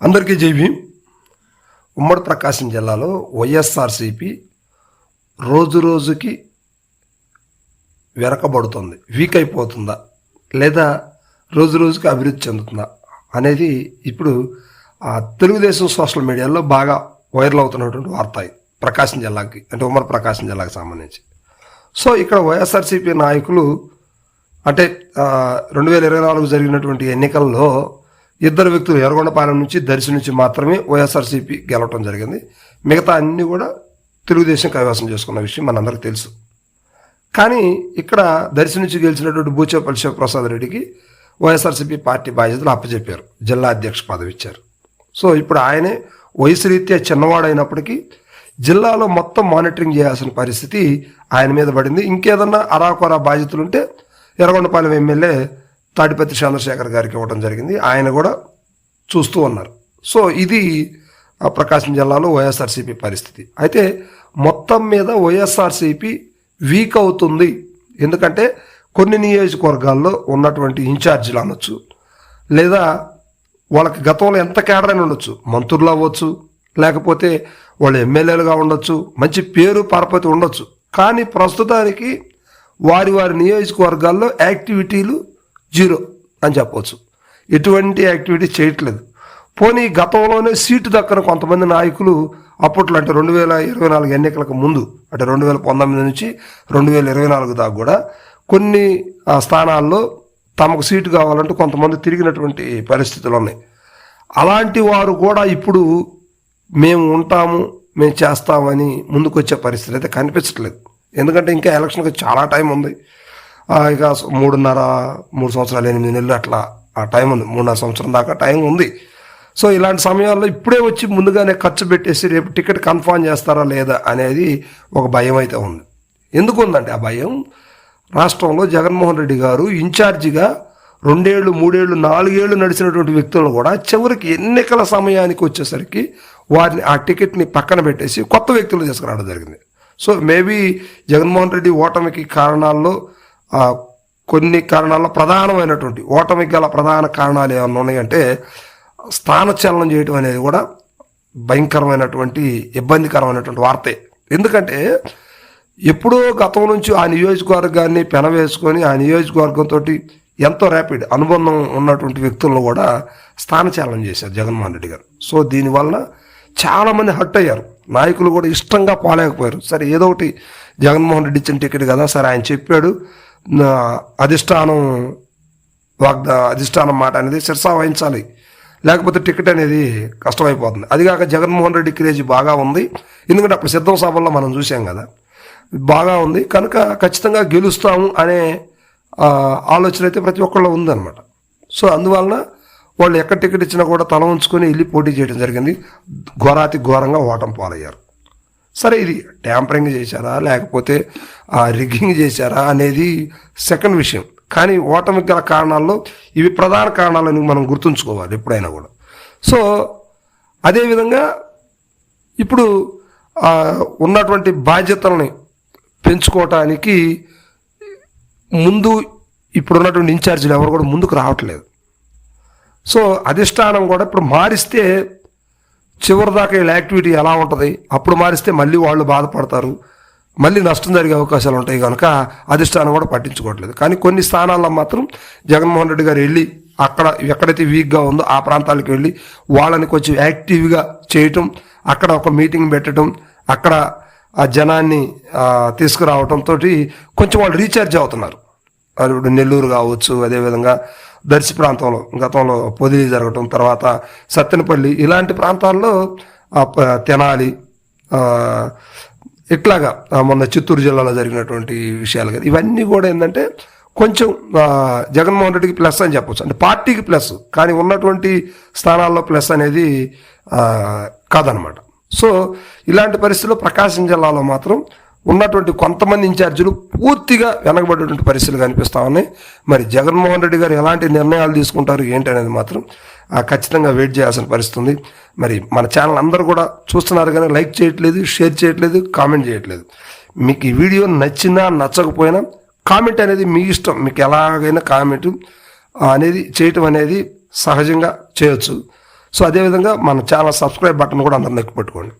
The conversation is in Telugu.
అందరికీ జై భీమ్. ఉమ్మడి ప్రకాశం జిల్లాలో వైఎస్ఆర్సీపీ రోజు రోజుకి వెనకబడుతుంది, వీక్ అయిపోతుందా లేదా రోజు రోజుకి అభివృద్ధి చెందుతుందా అనేది ఇప్పుడు తెలుగుదేశం సోషల్ మీడియాలో బాగా వైరల్ అవుతున్నటువంటి వార్త. ప్రకాశం జిల్లాకి అంటే ఉమ్మడి ప్రకాశం జిల్లాకి సంబంధించి. సో ఇక్కడ వైఎస్ఆర్సీపీ నాయకులు అంటే 2024 జరిగినటువంటి ఎన్నికల్లో ఇద్దరు వ్యక్తులు ఎర్రగొండపాలెం నుంచి దర్శి నుంచి మాత్రమే వైఎస్ఆర్సీపీ గెలవటం జరిగింది. మిగతా అన్నీ కూడా తెలుగుదేశం కైవసం చేసుకున్న విషయం మనందరికీ తెలుసు. కానీ ఇక్కడ దర్శి నుంచి గెలిచినటువంటి బూచేపల్లి శివప్రసాద్ రెడ్డికి వైఎస్ఆర్సీపీ పార్టీ బాధ్యతలు అప్పచెప్పారు, జిల్లా అధ్యక్ష పదవి ఇచ్చారు. సో ఇప్పుడు ఆయనే వయసు రీత్యా చిన్నవాడైనప్పటికీ జిల్లాలో మొత్తం మానిటరింగ్ చేయాల్సిన పరిస్థితి ఆయన మీద పడింది. ఇంకేదన్నా అరాకొరా బాధ్యతలు ఉంటే ఎర్రగొండపాలెం ఎమ్మెల్యే తాడిపత్రి చంద్రశేఖర్ గారికి ఇవ్వడం జరిగింది. ఆయన కూడా చూస్తూ ఉన్నారు. సో ఇది ప్రకాశం జిల్లాలో వైఎస్ఆర్సీపీ పరిస్థితి. అయితే మొత్తం మీద వైఎస్ఆర్సీపీ వీక్ అవుతుంది. ఎందుకంటే కొన్ని నియోజకవర్గాల్లో ఉన్నటువంటి ఇన్ఛార్జీలు అనొచ్చు, లేదా వాళ్ళకి గతంలో ఎంత కేడరైనా ఉండొచ్చు, మంత్రులు అవ్వచ్చు, లేకపోతే వాళ్ళు ఎమ్మెల్యేలుగా ఉండొచ్చు, మంచి పేరు పరపతి ఉండొచ్చు. కానీ ప్రస్తుతానికి వారి నియోజకవర్గాల్లో యాక్టివిటీలు జీరో అని చెప్పవచ్చు. ఎటువంటి యాక్టివిటీ చేయట్లేదు. పోనీ గతంలోనే సీటు దక్కన కొంతమంది నాయకులు అప్పట్లో అంటే 2024 ఎన్నికలకు ముందు అంటే 2019 నుంచి 2024 దాకా కూడా కొన్ని స్థానాల్లో తమకు సీటు కావాలంటూ కొంతమంది తిరిగినటువంటి పరిస్థితులు ఉన్నాయి. అలాంటి వారు కూడా ఇప్పుడు మేము ఉంటాము, మేము చేస్తామని ముందుకొచ్చే పరిస్థితి అయితే కనిపించట్లేదు. ఎందుకంటే ఇంకా ఎలక్షన్కి చాలా టైం ఉంది. ఇక 3 సంవత్సరాలు 8 నెలలు అట్లా ఆ టైం ఉంది. 3.5 సంవత్సరం దాకా టైం ఉంది. సో ఇలాంటి సమయాల్లో ఇప్పుడే వచ్చి ముందుగానే ఖర్చు పెట్టేసి రేపు టికెట్ కన్ఫర్మ్ చేస్తారా లేదా అనేది ఒక భయం అయితే ఉంది. ఎందుకు ఉందంటే ఆ భయం, రాష్ట్రంలో జగన్మోహన్ రెడ్డి గారు ఇన్ఛార్జిగా 2 ఏళ్ళు 3 ఏళ్ళు 4 ఏళ్ళు నడిచినటువంటి వ్యక్తులను కూడా చివరికి ఎన్నికల సమయానికి వచ్చేసరికి వారిని ఆ టికెట్ని పక్కన పెట్టేసి కొత్త వ్యక్తులు తీసుకురావడం జరిగింది. సో మేబీ జగన్మోహన్ రెడ్డి ఓటమికి కారణాల్లో కొన్ని కారణాల్లో ప్రధానమైనటువంటి ఓటమికి గల ప్రధాన కారణాలు ఏమన్నా ఉన్నాయంటే స్థానచలనం చేయడం అనేది కూడా భయంకరమైనటువంటి ఇబ్బందికరమైనటువంటి వార్తే. ఎందుకంటే ఎప్పుడో గతం నుంచి ఆ నియోజకవర్గాన్ని పెనవేసుకొని ఆ నియోజకవర్గంతో ఎంతో ర్యాపిడ్ అనుబంధం ఉన్నటువంటి వ్యక్తులను కూడా స్థానచలనం చేశారు జగన్మోహన్ రెడ్డి గారు. సో దీనివల్ల చాలామంది హర్ట్ అయ్యారు. నాయకులు కూడా ఇష్టంగా పోలేకపోయారు. సరే ఏదో ఒకటి జగన్మోహన్ రెడ్డి ఇచ్చిన టికెట్ కదా, సరే ఆయన చెప్పాడు, అధిష్టానం మాట అనేది శిరసా వహించాలి, లేకపోతే టికెట్ అనేది కష్టమైపోతుంది. అదిగాక జగన్మోహన్ రెడ్డి క్రేజ్ బాగా ఉంది. ఎందుకంటే అప్పుడు సిద్ధం సభల్లో మనం చూసాం కదా, బాగా ఉంది కనుక ఖచ్చితంగా గెలుస్తాము అనే ఆలోచన అయితే ప్రతి ఒక్కళ్ళు ఉందన్నమాట. సో అందువలన వాళ్ళు ఎక్కడ టికెట్ ఇచ్చినా కూడా తల ఉంచుకొని వెళ్ళి పోటీ చేయడం జరిగింది. ఘోరంగా ఓటమి పాలయ్యారు. సరే ఇది ట్యాంపరింగ్ చేశారా లేకపోతే రిగ్గింగ్ చేశారా అనేది సెకండ్ విషయం. కానీ ఓటమికి గల కారణాల్లో ఇవి ప్రధాన కారణాలని మనం గుర్తుంచుకోవాలి ఎప్పుడైనా కూడా. సో అదేవిధంగా ఇప్పుడు ఉన్నటువంటి బాధ్యతల్ని పెంచుకోవటానికి ముందు ఇప్పుడున్నటువంటి ఇన్ఛార్జీలు ఎవరు కూడా ముందుకు రావట్లేదు. సో అధిష్టానం కూడా ఇప్పుడు మారిస్తే చివరిదాకా వీళ్ళ యాక్టివిటీ ఎలా ఉంటుంది, అప్పుడు మారిస్తే మళ్ళీ వాళ్ళు బాధపడతారు, మళ్ళీ నష్టం జరిగే అవకాశాలు ఉంటాయి కనుక అధిష్టానం కూడా పట్టించుకోవట్లేదు. కానీ కొన్ని స్థానాల్లో మాత్రం జగన్మోహన్ రెడ్డి గారు వెళ్ళి అక్కడ ఎక్కడైతే వీక్గా ఉందో ఆ ప్రాంతాలకు వెళ్ళి వాళ్ళని కొంచెం యాక్టివ్గా చేయటం, అక్కడ ఒక మీటింగ్ పెట్టడం, అక్కడ ఆ జనాన్ని తీసుకురావడంతో కొంచెం వాళ్ళు రీఛార్జ్ అవుతున్నారు. అది ఇప్పుడు నెల్లూరు కావచ్చు, అదేవిధంగా దర్శి ప్రాంతంలో గతంలో పొదిలి జరగటం, తర్వాత సత్తెనపల్లి ఇలాంటి ప్రాంతాల్లో తెనాలి ఇట్లాగా మొన్న చిత్తూరు జిల్లాలో జరిగినటువంటి విషయాలు కదా, ఇవన్నీ కూడా ఏంటంటే కొంచెం జగన్మోహన్ రెడ్డికి ప్లస్ అని చెప్పచ్చు. అంటే పార్టీకి ప్లస్, కానీ ఉన్నటువంటి స్థానాల్లో ప్లస్ అనేది కాదనమాట. సో ఇలాంటి పరిస్థితుల్లో ప్రకాశం జిల్లాలో మాత్రం ఉన్నటువంటి కొంతమంది ఇన్ఛార్జీలు పూర్తిగా వెనకబడినటువంటి పరిస్థితులు కనిపిస్తూ ఉన్నాయి. మరి జగన్మోహన్ రెడ్డి గారు ఎలాంటి నిర్ణయాలు తీసుకుంటారు ఏంటి అనేది మాత్రం ఖచ్చితంగా వెయిట్ చేయాల్సిన పరిస్థితి ఉంది. మరి మన ఛానల్ అందరూ కూడా చూస్తున్నారు కానీ లైక్ చేయట్లేదు, షేర్ చేయట్లేదు, కామెంట్ చేయట్లేదు. మీకు ఈ వీడియో నచ్చినా నచ్చకపోయినా కామెంట్ అనేది మీ ఇష్టం. మీకు ఎలాగైనా కామెంట్ అనేది చేయటం అనేది సహజంగా చేయొచ్చు. సో అదేవిధంగా మన ఛానల్ సబ్స్క్రైబ్ బటన్ కూడా అందరూ నొక్కి పెట్టుకోండి.